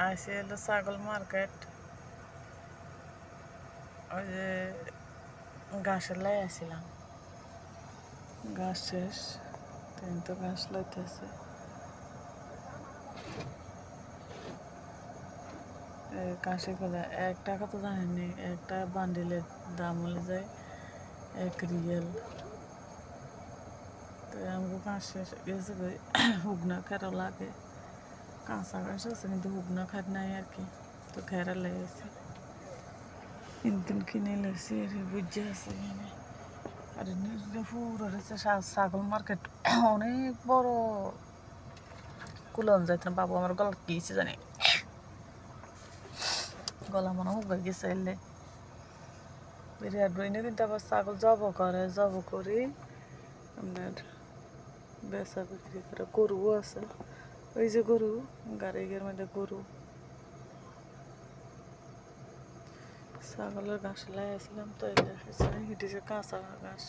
আসি হলো ছাগল মার্কেট। ওই যে ঘাসের লাই আসছিলাম, ঘাস শেষ তো ঘাস লইতেছে। কাশি করে 1 টাকা তো জানেনি, একটা বান্ডিলের দাম হলে যায় 1 রিয়াল। তো আমাকে ঘাস শেষ গেছে, হুগনা খেরো লাগে। কাঁচা ঘাস আছে কিন্তু হুগনা খাট নাই আর কি। তো খেরা লেগেছে, কিন্তু কিনে লেগেছে বুঝে আছে এখানে। আর পুরো হচ্ছে ছাগল মার্কেট, অনেক বড়। কুলন যাইত না বাবু, আমার গলা কি হয়েছে জানি, গলা মনে হুগাই গেছে। এলে বিরাট বইনে কিন্তু আবার ছাগল জব করি আপনার বেচা বিক্রি করে। গরুও আছে, ওই যে গরু, গাড়ির মধ্যে গরু। ছাগলের ঘাস লাগাইছিলাম তো, এটা হেঁটেছে কাঁচা ঘাস।